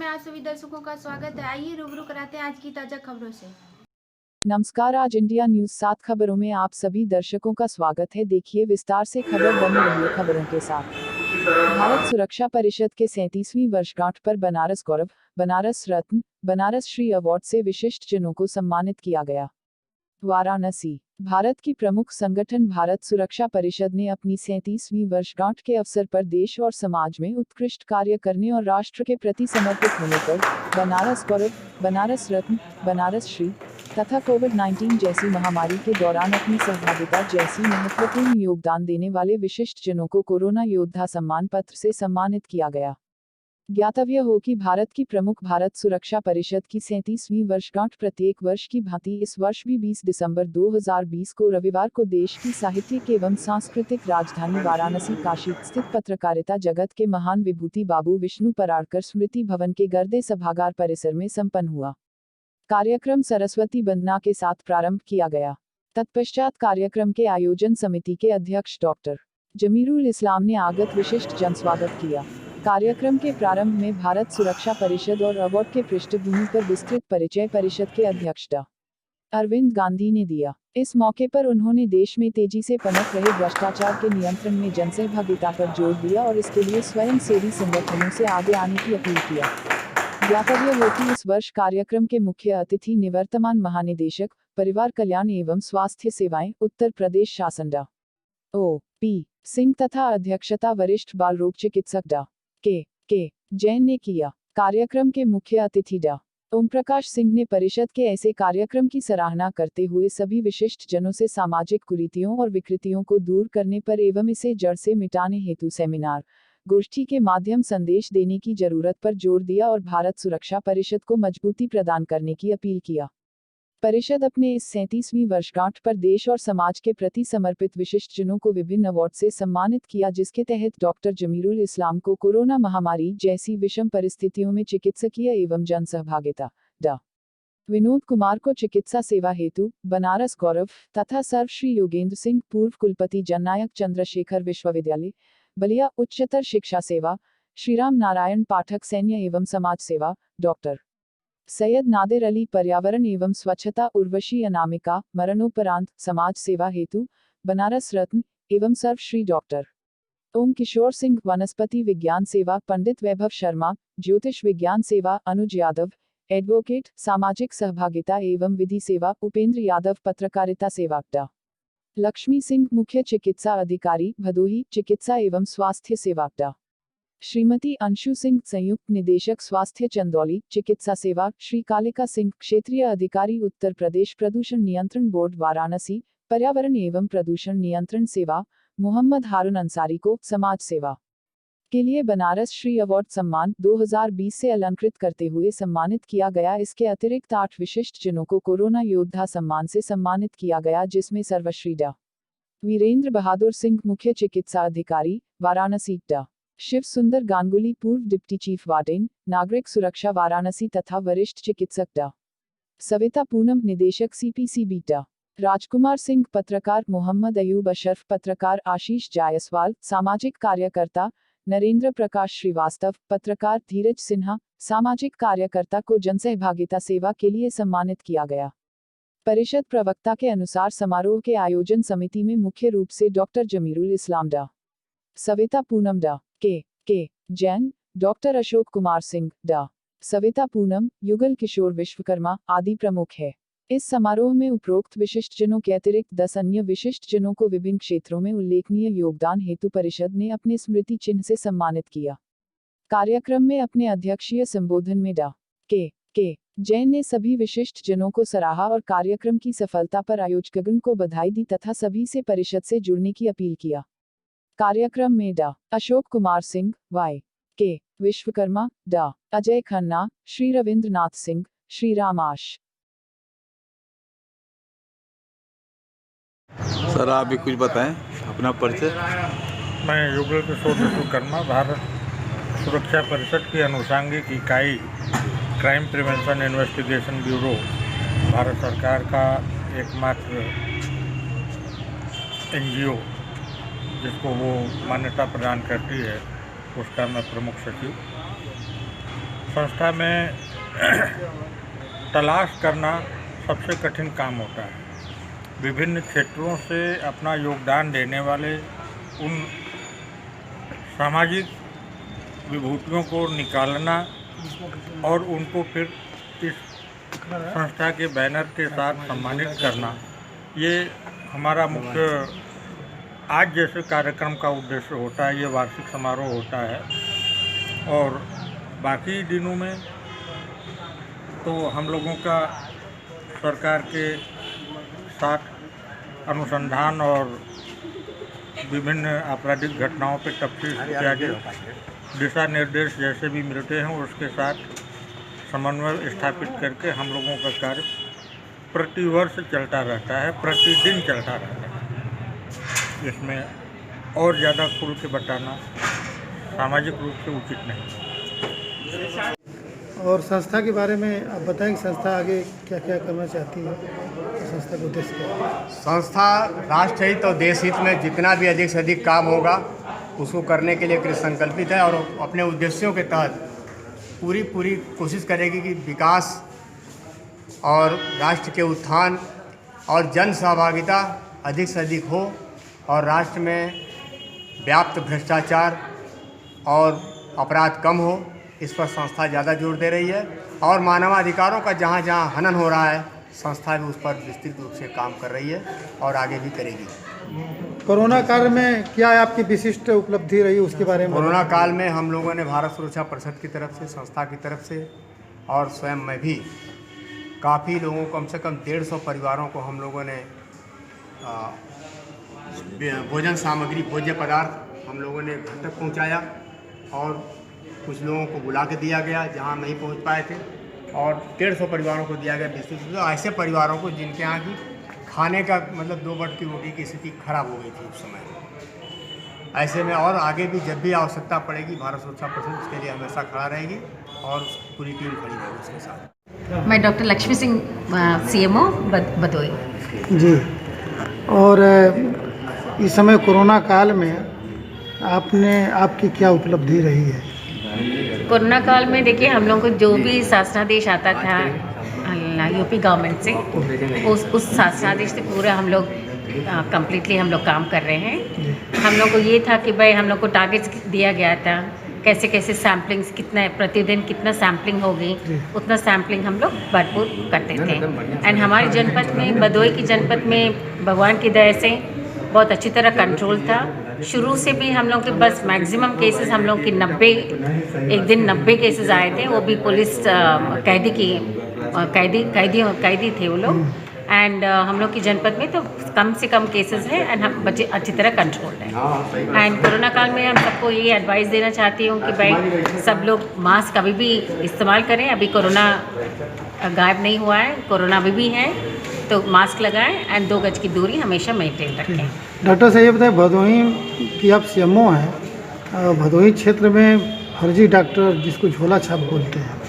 में आप सभी दर्शकों का स्वागत है। आइए रूबरू कराते हैं आज की ताजा खबरों से। नमस्कार, आज इंडिया न्यूज 7 खबरों में आप सभी दर्शकों का स्वागत है। देखिए विस्तार से खबर, बने रहिए खबरों के साथ। भारत सुरक्षा परिषद के 37वीं वर्षगांठ पर बनारस गौरव, बनारस रत्न, बनारस श्री अवार्ड से विशिष्ट जनों को सम्मानित किया गया। वाराणसी। भारत की प्रमुख संगठन भारत सुरक्षा परिषद ने अपनी 37वीं वर्षगांठ के अवसर पर देश और समाज में उत्कृष्ट कार्य करने और राष्ट्र के प्रति समर्पित होने पर बनारस गौरव, बनारस रत्न, बनारस श्री तथा कोविड-19 जैसी महामारी के दौरान अपनी सहभागिता जैसी महत्वपूर्ण योगदान देने वाले विशिष्ट जनों को कोरोना योद्धा सम्मान पत्र से सम्मानित किया गया। ज्ञातव्य हो कि भारत की प्रमुख भारत सुरक्षा परिषद की 37वीं वर्षगांठ प्रत्येक वर्ष की भांति इस वर्ष भी 20 दिसंबर 2020 को रविवार को देश की साहित्यिक एवं सांस्कृतिक राजधानी वाराणसी काशी स्थित पत्रकारिता जगत के महान विभूति बाबू विष्णु पराड़कर स्मृति भवन के गर्दे सभागार परिसर में संपन्न हुआ। कार्यक्रम सरस्वती वंदना के साथ प्रारंभ किया गया। तत्पश्चात कार्यक्रम के आयोजन समिति के अध्यक्ष डॉक्टर जमीरुल इस्लाम ने आगत विशिष्ट जनस्वागत किया। कार्यक्रम के प्रारंभ में भारत सुरक्षा परिषद और अवार्ड के पृष्ठभूमि पर विस्तृत परिचय परिषद के अध्यक्ष डॉ. अरविंद गांधी ने दिया। इस मौके पर उन्होंने देश में तेजी से पनप रहे भ्रष्टाचार के नियंत्रण में जनसहभागिता पर जोर दिया और इसके लिए स्वयं सेवी संगठनों से आगे आने की अपील किया। ज्ञातव्य हो कि इस वर्ष कार्यक्रम के मुख्य अतिथि निवर्तमान महानिदेशक परिवार कल्याण एवं स्वास्थ्य सेवाएं उत्तर प्रदेश शासन डॉ. O.P. सिंह तथा अध्यक्षता वरिष्ठ बाल रोग चिकित्सक डॉ. के जैन ने किया। कार्यक्रम के मुख्य अतिथि डॉ. ओम प्रकाश सिंह ने परिषद के ऐसे कार्यक्रम की सराहना करते हुए सभी विशिष्ट जनों से सामाजिक कुरीतियों और विकृतियों को दूर करने पर एवं इसे जड़ से मिटाने हेतु सेमिनार गोष्ठी के माध्यम संदेश देने की जरूरत पर जोर दिया और भारत सुरक्षा परिषद को मजबूती प्रदान करने की अपील किया। परिषद अपने इस 37वीं वर्षगांठ पर देश और समाज के प्रति समर्पित विशिष्ट जनों को विभिन्न अवार्ड से सम्मानित किया, जिसके तहत डॉक्टर जमीरुल इस्लाम को कोरोना महामारी जैसी विषम परिस्थितियों में चिकित्सकीय एवं जन सहभागिता, डॉ. विनोद कुमार को चिकित्सा सेवा हेतु बनारस गौरव तथा सर्वश्री योगेंद्र सिंह पूर्व कुलपति जननायक चंद्रशेखर विश्वविद्यालय बलिया उच्चतर शिक्षा सेवा, श्रीराम नारायण पाठक सैन्य एवं समाज सेवा, डॉक्टर सैयद नादिर अली पर्यावरण एवं स्वच्छता, उर्वशी अनामिका मरणोपरांत समाज सेवा हेतु बनारस रत्न एवं सर्वश्री डॉक्टर ओम किशोर सिंह वनस्पति विज्ञान सेवा, पंडित वैभव शर्मा ज्योतिष विज्ञान सेवा, अनुज यादव एडवोकेट सामाजिक सहभागिता एवं विधि सेवा, उपेंद्र यादव पत्रकारिता सेवा, डॉ. लक्ष्मी सिंह मुख्य चिकित्सा अधिकारी भदोही चिकित्सा एवं स्वास्थ्य सेवा, डॉ. श्रीमती अंशु सिंह संयुक्त निदेशक स्वास्थ्य चंदौली चिकित्सा सेवा, श्री कालिका सिंह क्षेत्रीय अधिकारी उत्तर प्रदेश प्रदूषण नियंत्रण बोर्ड वाराणसी पर्यावरण एवं प्रदूषण नियंत्रण सेवा, मोहम्मद हारून अंसारी को समाज सेवा के लिए बनारस श्री अवार्ड सम्मान 2020 से अलंकृत करते हुए सम्मानित किया गया। इसके अतिरिक्त 8 विशिष्ट जनों को कोरोना योद्धा सम्मान से सम्मानित किया गया, जिसमें सर्वश्री डॉ. वीरेंद्र बहादुर सिंह मुख्य चिकित्सा अधिकारी वाराणसी, डॉ. शिव सुंदर गांगुली पूर्व डिप्टी चीफ वार्डन नागरिक सुरक्षा वाराणसी तथा वरिष्ठ चिकित्सक डॉ. सविता पूनम निदेशक CPCB, डॉ. राजकुमार सिंह पत्रकार, मोहम्मद अयूब अशरफ पत्रकार, आशीष जायसवाल सामाजिक कार्यकर्ता, नरेंद्र प्रकाश श्रीवास्तव पत्रकार, धीरज सिन्हा सामाजिक कार्यकर्ता को जनसहभागिता सेवा के लिए सम्मानित किया गया। परिषद प्रवक्ता के अनुसार समारोह के आयोजन समिति में मुख्य रूप से डॉक्टर जमीरुल इस्लाम, डॉ. सविता पूनम, डॉ. के जैन, डॉक्टर अशोक कुमार सिंह, डॉ. सविता पूनम, युगल किशोर विश्वकर्मा आदि प्रमुख है। इस समारोह में उपरोक्त विशिष्ट जनों के अतिरिक्त 10 अन्य विशिष्ट जनों को विभिन्न क्षेत्रों में उल्लेखनीय योगदान हेतु परिषद ने अपने स्मृति चिन्ह से सम्मानित किया। कार्यक्रम में अपने अध्यक्षीय संबोधन में डॉ. के जैन ने सभी विशिष्ट जनों को सराहा और कार्यक्रम की सफलता पर आयोजकगण को बधाई दी तथा सभी से परिषद से जुड़ने की अपील किया। कार्यक्रम में डॉ. अशोक कुमार सिंह, के विश्वकर्मा, डॉ. अजय खन्ना, श्री रविंद्रनाथ सिंह, श्री रामाश। सर आप भी कुछ बताएं अपना परिचय। मैं युगल किशोर विश्वकर्मा भारत सुरक्षा परिषद की अनुषांगिक इकाई crime prevention investigation bureau Bharat सरकार का एकमात्र NGO जिसको वो मान्यता प्रदान करती है, उसका मैं प्रमुख सचिव। संस्था में तलाश करना सबसे कठिन काम होता है। विभिन्न क्षेत्रों से अपना योगदान देने वाले उन सामाजिक विभूतियों को निकालना और उनको फिर इस संस्था के बैनर के साथ सम्मानित करना, ये हमारा मुख्य आज जैसे कार्यक्रम का उद्देश्य होता है। ये वार्षिक समारोह होता है और बाकी दिनों में तो हम लोगों का सरकार के साथ अनुसंधान और विभिन्न आपराधिक घटनाओं पर तफ्तीश इत्यादि दिशा निर्देश जैसे भी मिलते हैं, उसके साथ समन्वय स्थापित करके हम लोगों का कार्य प्रतिवर्ष चलता रहता है, प्रतिदिन चलता रहता है। इसमें और ज़्यादा खुल के बताना सामाजिक रूप से उचित नहीं। और संस्था के बारे में आप बताएं कि संस्था आगे क्या क्या करना चाहती है, तो संस्था का उद्देश्य क्या है? संस्था राष्ट्र हित और देश हित में जितना भी अधिक से अधिक काम होगा उसको करने के लिए कृत संकल्पित है और अपने उद्देश्यों के तहत पूरी कोशिश करेगी कि विकास और राष्ट्र के उत्थान और जन सहभागिता अधिक से अधिक हो और राष्ट्र में व्याप्त भ्रष्टाचार और अपराध कम हो। इस पर संस्था ज़्यादा जोर दे रही है और मानवाधिकारों का जहाँ जहाँ हनन हो रहा है, संस्था भी उस पर विस्तृत रूप से काम कर रही है और आगे भी करेगी। कोरोना काल में क्या आपकी विशिष्ट उपलब्धि रही, उसके बारे में? कोरोना काल में हम लोगों ने भारत सुरक्षा परिषद की तरफ से, संस्था की तरफ से और स्वयं मैं भी काफ़ी लोगों, कम से कम 150 परिवारों को हम लोगों ने भोजन सामग्री, भोज्य पदार्थ हम लोगों ने घर तक पहुंचाया और कुछ लोगों को बुला के दिया गया जहां नहीं पहुंच पाए थे और 150 परिवारों को दिया गया विस्तृत ऐसे परिवारों को जिनके यहाँ की खाने का मतलब 2 वक्त की रोटी की स्थिति खराब हो गई थी उस समय। ऐसे में और आगे भी जब भी आवश्यकता पड़ेगी भारत सुरक्षा परिषद उसके लिए हमेशा खड़ा रहेगी और पूरी टीम खड़ी रहेगी उसके साथ। मैं डॉक्टर लक्ष्मी सिंह, CMO भदोई। जी, और इस समय कोरोना काल में आपकी क्या उपलब्धि रही है? कोरोना काल में देखिए, हम लोग को जो भी शासनादेश आता था यूपी गवर्नमेंट से, उस शासनादेश से पूरा हम लोग कम्प्लीटली हम लोग काम कर रहे हैं। हम लोग को ये था कि भाई हम लोग को टारगेट्स दिया गया था, कैसे कैसे सैम्पलिंग्स, कितना प्रतिदिन कितना सैम्पलिंग होगी, उतना सैम्पलिंग हम लोग भरपूर करते थे। एंड हमारे जनपद में, भदोई की जनपद में भगवान की दया से बहुत अच्छी तरह कंट्रोल था। शुरू से भी हम लोग के बस मैक्सिमम केसेस हम लोग की 90 केसेस आए थे, वो भी पुलिस कैदी थे वो लोग। एंड हम लोग की जनपद में तो कम से कम केसेस हैं एंड हम बच्चे अच्छी तरह कंट्रोल्ड हैं। एंड कोरोना काल में हम सबको ये एडवाइस देना चाहती हूँ कि भाई सब लोग मास्क अभी भी इस्तेमाल करें। अभी कोरोना गायब नहीं हुआ है, कोरोना अभी भी है, तो मास्क लगाएं एंड 2 गज की दूरी हमेशा मेंटेन रखें। डॉक्टर साहब ये बताएं, भदोही की आप CMO हैं, भदोही क्षेत्र में फर्जी डॉक्टर जिसको झोला छाप बोलते हैं,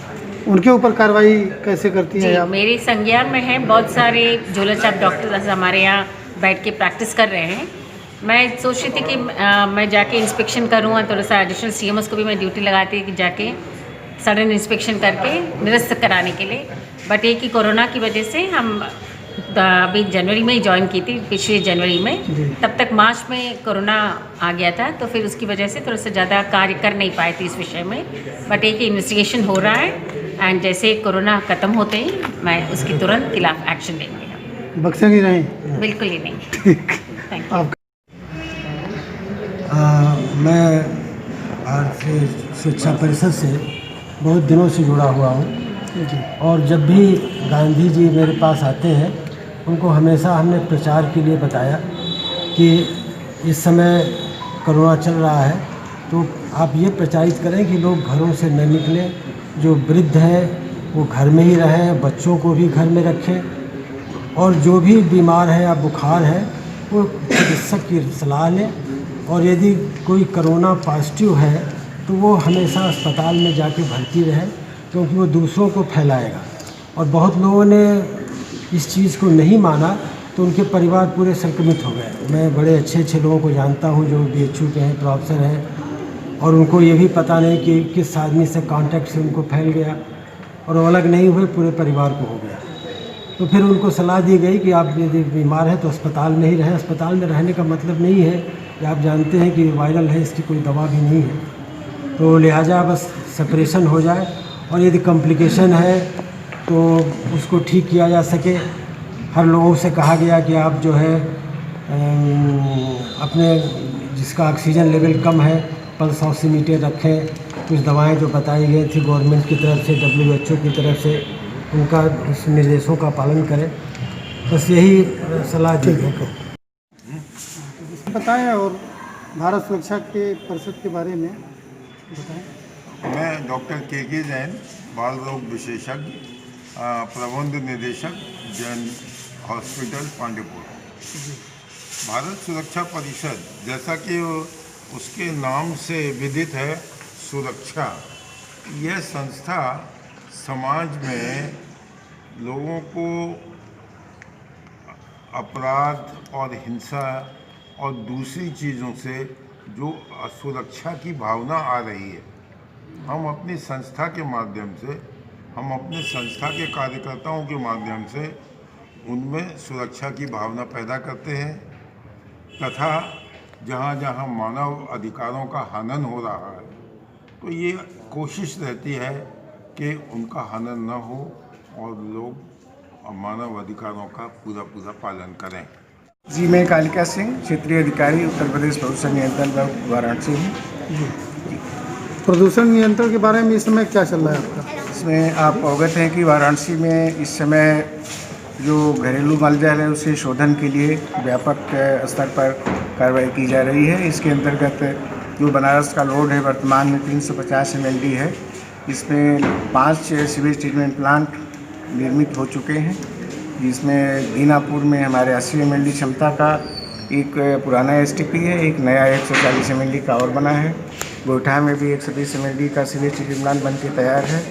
उनके ऊपर कार्रवाई कैसे करती हैं आप? मेरी संज्ञान में है, बहुत सारे झोला छाप डॉक्टर हमारे यहाँ बैठ के प्रैक्टिस कर रहे हैं। मैं सोच रही थी कि मैं जाके इंस्पेक्शन करूँ, थोड़ा सा एडिशनल CMOs को भी मैं ड्यूटी लगाती कि जाके सडन इंस्पेक्शन करके निरस्त कराने के लिए। बट एक ही कोरोना की वजह से हम अभी जनवरी में ही ज्वाइन की थी, पिछले जनवरी में, तब तक मार्च में कोरोना आ गया था, तो फिर उसकी वजह से थोड़ा सा ज़्यादा कार्य कर नहीं पाए थे इस विषय में। बट एक इन्वेस्टिगेशन हो रहा है एंड जैसे कोरोना ख़त्म होते ही मैं उसकी तुरंत खिलाफ एक्शन लेंगे। बक्सेंगे नहीं? बिल्कुल ही नहीं। Thank you. मैं भारतीय शिक्षा परिषद से बहुत दिनों से जुड़ा हुआ हूँ और जब भी गांधी जी मेरे पास आते हैं उनको हमेशा हमने प्रचार के लिए बताया कि इस समय कोरोना चल रहा है तो आप ये प्रचारित करें कि लोग घरों से न निकलें, जो वृद्ध हैं वो घर में ही रहें, बच्चों को भी घर में रखें और जो भी बीमार है या बुखार है वो चिकित्सक की सलाह लें और यदि कोई कोरोना पॉजिटिव है तो वो हमेशा अस्पताल में जाके भर्ती रहे क्योंकि वो दूसरों को फैलाएगा। और बहुत लोगों ने इस चीज़ को नहीं माना तो उनके परिवार पूरे संक्रमित हो गए। मैं बड़े अच्छे लोगों को जानता हूँ जो BHU के हैं, प्रोफेसर हैं और उनको ये भी पता नहीं कि किस आदमी से कांटेक्ट से उनको फैल गया और वो अलग नहीं हुए, पूरे परिवार को हो गया। तो फिर उनको सलाह दी गई कि आप यदि बीमार हैं तो अस्पताल में ही रहें। अस्पताल में रहने का मतलब नहीं है कि आप जानते हैं कि वायरल है, इसकी कोई दवा भी नहीं है, तो लिहाजा बस सेपरेशन हो जाए और यदि कॉम्प्लिकेशन है तो उसको ठीक किया जा सके। हर लोगों से कहा गया कि आप जो है अपने जिसका ऑक्सीजन लेवल कम है पल्स ऑक्सीमीटर रखें। कुछ दवाएं जो बताई गई थी गवर्नमेंट की तरफ से, WHO की तरफ से, उनका उस निर्देशों का पालन करें। बस यही सलाह दी गई। बताएं और भारत सुरक्षा के परिषद के बारे में बताएं। मैं डॉक्टर के जैन, बाल रोग विशेषज्ञ, प्रबंध निदेशक, जैन हॉस्पिटल, पांडेपुर। भारत सुरक्षा परिषद, जैसा कि उसके नाम से विदित है, सुरक्षा, यह संस्था समाज में लोगों को अपराध और हिंसा और दूसरी चीज़ों से जो असुरक्षा की भावना आ रही है, हम अपनी संस्था के माध्यम से, हम अपने संस्था के कार्यकर्ताओं के माध्यम से उनमें सुरक्षा की भावना पैदा करते हैं तथा जहाँ जहाँ मानव अधिकारों का हनन हो रहा है तो ये कोशिश रहती है कि उनका हनन न हो और लोग मानव अधिकारों का पूरा पालन करें। जी, मैं कालिका सिंह, क्षेत्रीय अधिकारी, उत्तर प्रदेश प्रदूषण नियंत्रण विभाग, वाराणसी हूँ। प्रदूषण नियंत्रण के बारे में इस समय क्या चल रहा है आपका? इसमें आप अवगत हैं कि वाराणसी में इस समय जो घरेलू मालजाल है उसे शोधन के लिए व्यापक स्तर पर कार्रवाई की जा रही है। इसके अंतर्गत जो बनारस का लोड है वर्तमान में 350 MLD है। इसमें 5 सीवेज ट्रीटमेंट प्लांट निर्मित हो चुके हैं, जिसमें दीनापुर में हमारे 80 MLD क्षमता का एक पुराना STP है, एक नया 140 MLD का और बना है। गोइठा में भी 120 MLD का सीवेज ट्रीटमेंट प्लांट बन के तैयार है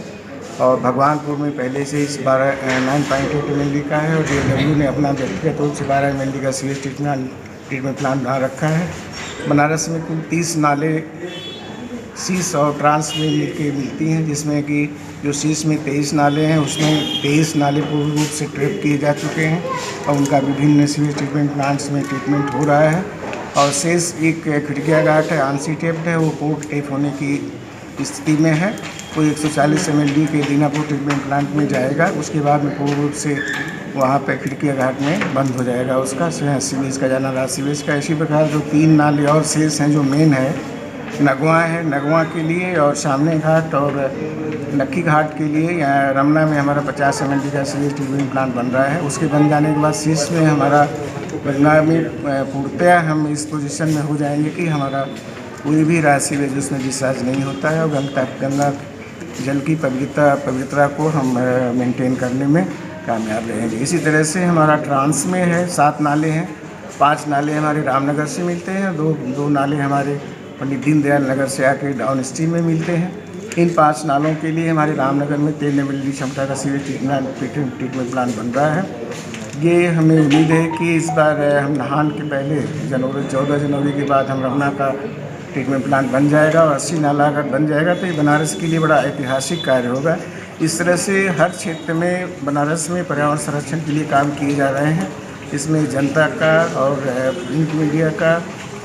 और भगवानपुर में पहले से इस 9.8 MLD का है और JW ने अपना व्यक्तिगत रूप से 12 MLD का सीवेज ट्रीटमेंट प्लांट बना रखा है। बनारस में कुल 30 नाले सीस और ट्रांस में मिलती हैं, जिसमें कि जो सीस में 23 नाले हैं उसमें 23 नाले पूर्ण रूप से ट्रैप किए जा चुके हैं और उनका विभिन्न सीवेज ट्रीटमेंट प्लांट्स में ट्रीटमेंट हो रहा है। और शेष एक खिड़किया घाट है, आंसी टेप्ड है, वो पोर्ट टेप होने की स्थिति में है। वो 140 MLD के दीनापुर ट्रीटमेंट प्लांट में जाएगा, उसके बाद में पूर्ण रूप से वहाँ पे खिड़किया घाट में बंद हो जाएगा उसका सीवेज का जाना रहा सीवेज का। इसी प्रकार जो 3 नाले और शेष हैं, जो मेन है नगवा है, नगवा के लिए और सामने घाट और नक्की घाट के लिए यहाँ रमना में हमारा 50 MLD का सीवेज ट्रीटमेंट प्लांट बन रहा है। उसके बन जाने के बाद शीश में हमारा गंगा में पूर्णतया हम इस पोजीशन में हो जाएंगे कि हमारा कोई भी राशि सीवेज उसमें डिस्चार्ज नहीं होता है और गंगा जल की पवित्रता को हम मेंटेन करने में कामयाब रहेंगे। इसी तरह से हमारा ट्रांस में है 7 नाले हैं, 5 नाले हमारे रामनगर से मिलते हैं, दो नाले हमारे पंडित दीनदयाल नगर से आके डाउन स्ट्रीम में मिलते हैं। इन 5 नालों के लिए हमारे रामनगर में 13 MLD क्षमता का सीवेज ट्रीटमेंट प्लांट बन रहा है। ये हमें उम्मीद है कि इस बार हम नहान के पहले 14 जनवरी के बाद हम रमना का ट्रीटमेंट प्लांट बन जाएगा और 80 नाला अगर बन जाएगा तो ये बनारस के लिए बड़ा ऐतिहासिक कार्य होगा। इस तरह से हर क्षेत्र में बनारस में पर्यावरण संरक्षण के लिए काम किए जा रहे हैं। इसमें जनता का और प्रिंट मीडिया का,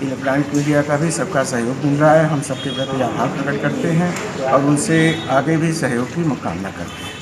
इलेक्ट्रॉनिक मीडिया का भी सबका सहयोग मिल रहा है। हम सबके प्रति आभार प्रकट करते हैं और उनसे आगे भी सहयोग की कामना करते हैं।